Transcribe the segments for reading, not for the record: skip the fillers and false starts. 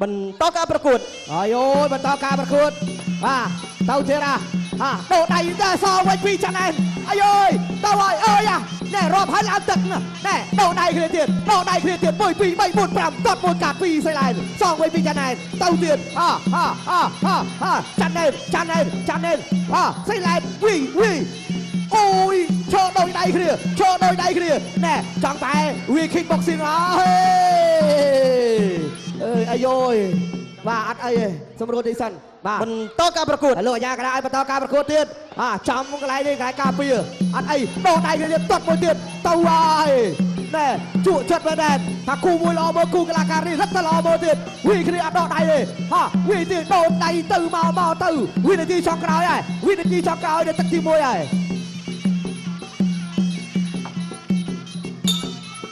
បន្តការប្រកួត អាយអូយបន្តការប្រកួតទៅទៀតដូរដៃតែសងវិញពីចាន់ណែនអាយអូយទៅហើយអើយណែរាប់ហើយឡើងទឹកណែដូរដៃគ្នាទៀត1 2 3 4 5គាត់មួយកាត់ពីស្រីឡែនសងវិញពីចាន់ណែនទៅទៀតចាន់ណែនស្រីឡែនវីអូយឈរដោយដៃគ្នាណែចង់តែវា kick boxing ហេអាយអូយបាទអត់អីទេសម្រួលទីសិនបាទបន្តការប្រកួត លោកអាយ៉ាកណ្ដាលឲ្យបន្តការប្រកួតទៀតចំកន្លែងនេះកន្លែងការពារអត់អីដោះដៃគ្នាទៀតទាត់មួយទៀតទៅហើយណែជក់ចិត្តមែនដែរថាគូមួយល្អមើលគូកីឡាករនេះរឹតតែល្អមើលទៀតវាគ្នាអត់ដោះដៃទេវាទៀតដោះដៃទៅមកទៅវិនាទីចុងក្រោយហើយនៅទឹកទី1ហើយ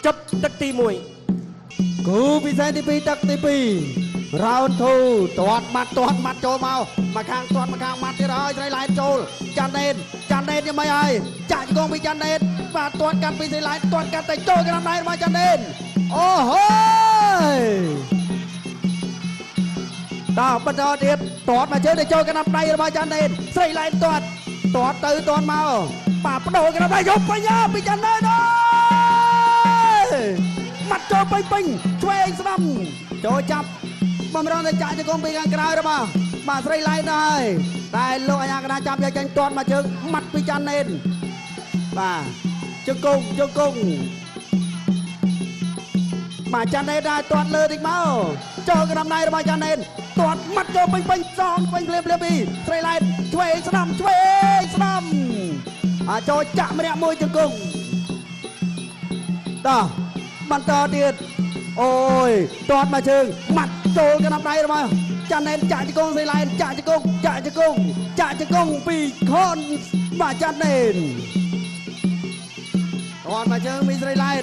ចប់ទឹកទី1 គូពិសេសទី2ទឹកទី2 round 2ទាត់ម៉ាត់ចូលមកខាងទាត់មកខាងម៉ាត់ទៀតហើយស្រីឡែនចូលចាន់ណេនយ៉ាងម៉េចហើយចាក់ជង្គង់ពីចាន់ណេនបាទទាត់កាត់ពីស្រីឡែនទាត់កាត់តែចូលកណ្ដាប់ដៃរបស់ចាន់ណេនអូហូយបន្តទៀតទាត់មកជើងទៅចូលកណ្ដាប់ដៃរបស់ចាន់ណេនស្រីឡែនទាត់ទៅទាត់មកបាទបដូរកណ្ដាប់ដៃយកពេញពីចាន់ណេនម៉ាត់ចូលពេញឆ្វេងស្ដាំចូលចាប់បំរុងទៅចាក់ជង្គង់ពីខាងក្រៅរបស់បាទស្រីឡៃដែរតែលោកអាញាកណ្ដាលចាប់យកចេញទាត់មកជើងម៉ាត់ពីចាន់ណេនបាទជង្គង់បាទចាន់ណេនដែរទាត់លើតិចមកចូលកណ្ដាប់ដៃរបស់ចាន់ណេនទាត់ម៉ាត់ចូលពេញសងពេញភ្លាមពីស្រីឡៃឆ្វេងស្ដាំចូលចាក់ម្នាក់មួយជង្គង់បន្តទៀតអូយទាត់មកជើងម៉ាត់ចូលកណ្ដាប់ដៃរបស់ចាន់ណេនចាក់ជង្គង់ស្រីឡែនចាក់ជង្គង់ពីខនបាទចាន់ណេនទាត់មកជើងពីស្រីឡែន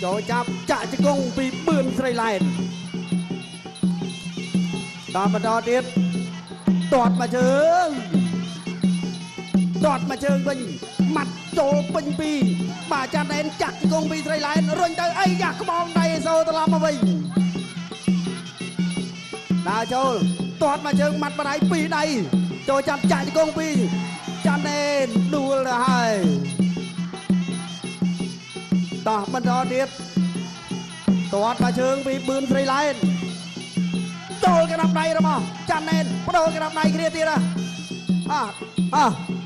ចូលចាប់ចាក់ជង្គង់ពីបឿនស្រីឡែនបន្តទៀតទាត់មកជើងវិញម៉ាត់ចូលពេញពីបាទចាន់ណេនចាក់ជង្គង់ពីស្រីឡែនរុញទៅអីយ៉ាក្បងដៃសូត្រឡប់មកវិញដើរចូលទាត់មកជើងម៉ាត់បដៃ2 ដៃចូលចាប់ចាក់ជង្គង់ពីចាន់ណេនដួលទៅហើយ ដោះបន្តទៀតទាត់មកជើងពីប៊ឿនស្រីឡែនចូលកណ្ដាប់ដៃរបស់ចាន់ណែនបដូរកណ្ដាប់ដៃគ្នាទៀត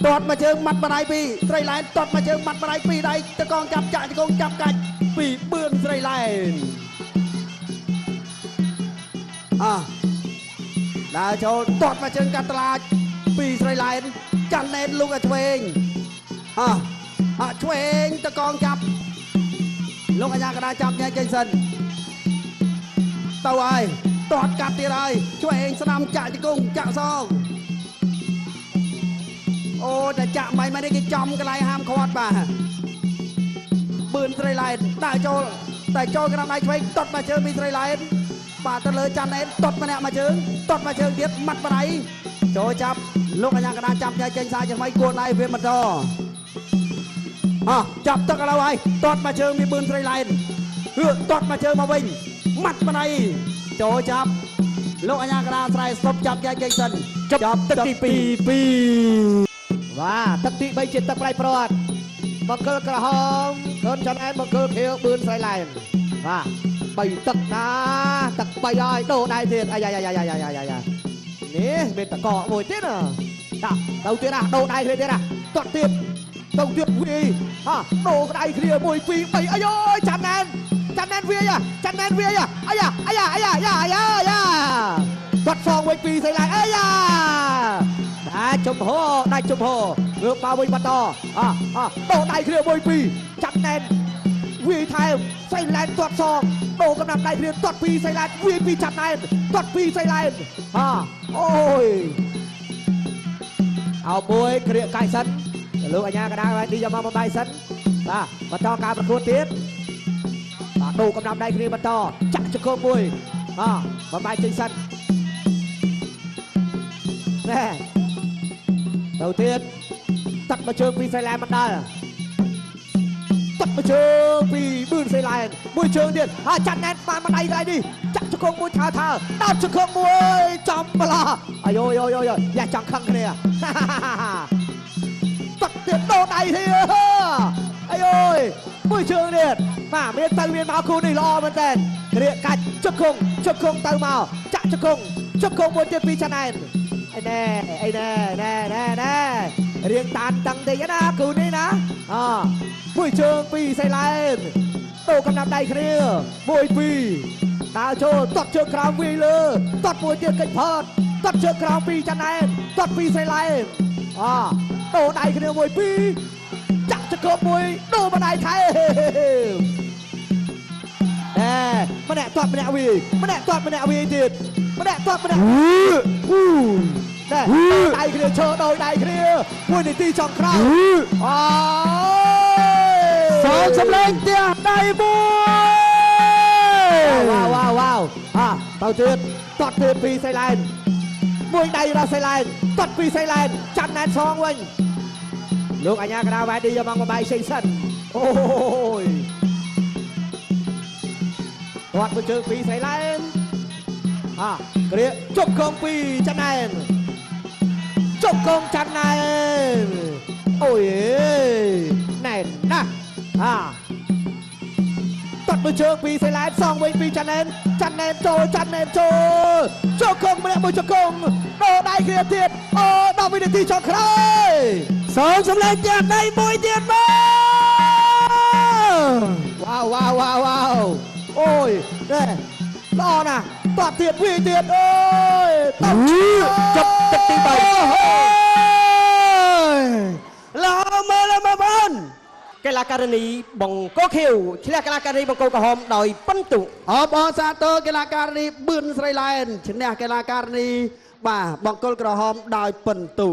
ទាត់មកជើងមាត់បដៃពីស្រីឡែនទាត់មកជើងមាត់បដៃពីដៃតកងចាប់ចាក់ជង្គង់ចាប់កាច់ពីបឿនស្រីឡែនដើរចូលទាត់មកជើងកាត់តឡាចពីស្រីឡែនចាន់ណែនលុកឲ្យឆ្វេងឆ្វេងតកងចាប់លោកអាញាកណ្ដាលចាប់ញ៉ៃចេញសិនទៅហើយទាត់កាត់ទៀតហើយឆ្វេងស្ដាំចាក់ជង្គង់ចាក់សងអូតែចាក់មិននេះគេចំកន្លែងហាមខាត់បាទបឿនស្រីឡែនដើរចូលតែចូលកណ្ដាប់ដៃឆ្វេងទាត់មកជើងពីស្រីឡែនបាទទៅលើចាន់ណែនទាត់ម្នាក់មកជើងទាត់មកជើងទៀតមាត់បដៃចូលចាប់លោកអាញាកណ្ដាលចាប់ញ៉ៃចេញសាយឆ្វេងគួរដៃវាបន្តចាប់ទឹកឥឡូវហើយទាត់មកជើងពីបឿនស្រីឡែនទាត់មកជើងមកវិញមាត់បដៃចូលចាប់លោកអាញាកណ្ដាលស្រែស្ទប់ចាប់ញ៉ៃចេញសិនចាប់ទឹកទី2បាទទឹកទី3ជាទឹកប្រៃប្រត់បង្គោលក្រហមកូនចាន់ណែនបង្គោលខៀវបឿនស្រីឡែនបាទ3ទឹកណាទឹក3ហើយដូរដៃទៀតអាយ៉ានេះមានតកកមួយទៀតដាក់ទៅទៀតដូរដៃគ្នាទៀតទាត់ទៀតទៅទៀតវាយដូរដៃគ្នា1 2 3អាយចាន់ណែនវាយចាន់ណែនវាយអាយ៉ាទាត់សងវិញពីស្រីឡែនអាយ៉ាដាច់ចំហងើបមកវិញបន្តដូរដៃគ្នា1 2ចាន់ណែនវាយថែមស្រីឡែនទាត់សងដូរកំណាប់ដៃគ្នាទាត់ពីស្រីឡែនវាយពីចាន់ណែនទាត់ពីស្រីឡែនអូយអោមួយគ្រាកកាយសិនលោកអាញាកណ្ដាលទីយកមកបំដៃសិនបាទបន្តការប្រកួតទៀតបាទដូរកំណាប់ដៃគ្នាបន្តចាក់ជង្គង់មួយបំដៃចេញសិនណែទៅទៀតតាត់មកជើងពីស្រីឡែនមិនដល់តាត់មកជើងពីបឿនស្រីឡែនមួយជើងទៀតចាត់ណែនបានមិនដៃនេះចាក់ជង្គង់មួយថើដោតជង្គង់មួយចំបលាអាយយ៉ាចង់ខឹងគ្នាតាត់ទៀតដូរដៃទៀតអាយមួយជើងទៀតបាទមានទៅមានមកគូនេះល្អមែនតើរៀកកាច់ជង្គង់ទៅមកចាក់ជង្គង់មួយទៀតពីចាន់ណែនអីណែរៀងតានតឹងតិចណាគូនេះណាមួយជើងពីស្រីឡែនដូរកំណាប់ដៃគ្នា1 2ដើរចូលទាត់ជើងក្រោមវាយលើទាត់មួយទៀតកិច្ចផតទាត់ជើងក្រោមពីចាន់ណែនទាត់ពីស្រីឡែនដូរដៃគ្នា1 2ចាក់ជង្គង់មួយដូរម្ដាយថែម្នាក់ទាត់ម្នាក់វាយម្នាក់ទាត់ម្នាក់វាយទៀតម្នាក់ទាត់ម្នាក់ដៃគ្នាឈរដោយដៃគ្នា1 នាទីចុងក្រោយសងសម្លេងផ្ទះដៃមួយវ៉ាវទៅទៀតទាត់ទៀតពីស្រីឡែនមួយដៃរបស់ស្រីឡែនទាត់ពីស្រីឡែនចាន់ណែនសងវិញលោកអាញាកណ្ដាលវ៉ៃឌីយកមកបំបីសេងសិនអូយទាត់មួយជើងពីស្រីឡែនគ្រាជប់កងពីចាន់ណែនជប់កងចាន់ណែនអូយណែនណាតាត់មួយជើងពីស្រីឡែនសងវិញពីចាន់ណែនចូលជប់កងម្នាក់មួយជប់កងដូរដៃគ្នាទៀត10 វិនាទីចុងក្រោយសងសម្លេងផ្ទះដៃមួយទៀតមកវ៉ាវអូយល្អណាស់តាត់ទៀតវាទៀតអូយតាត់ចប់ទឹកទី3ល្អមើលមកបងកីឡាការិនីបង្គោលខៀវឆ្នះកីឡាការិនីបង្គោលក្រហមដោយពិន្ទុអបអរសាទរកីឡាការិនីបឿនស្រីឡែនឈ្នះកីឡាការិនីបាទបង្គោលក្រហមដោយពិន្ទុ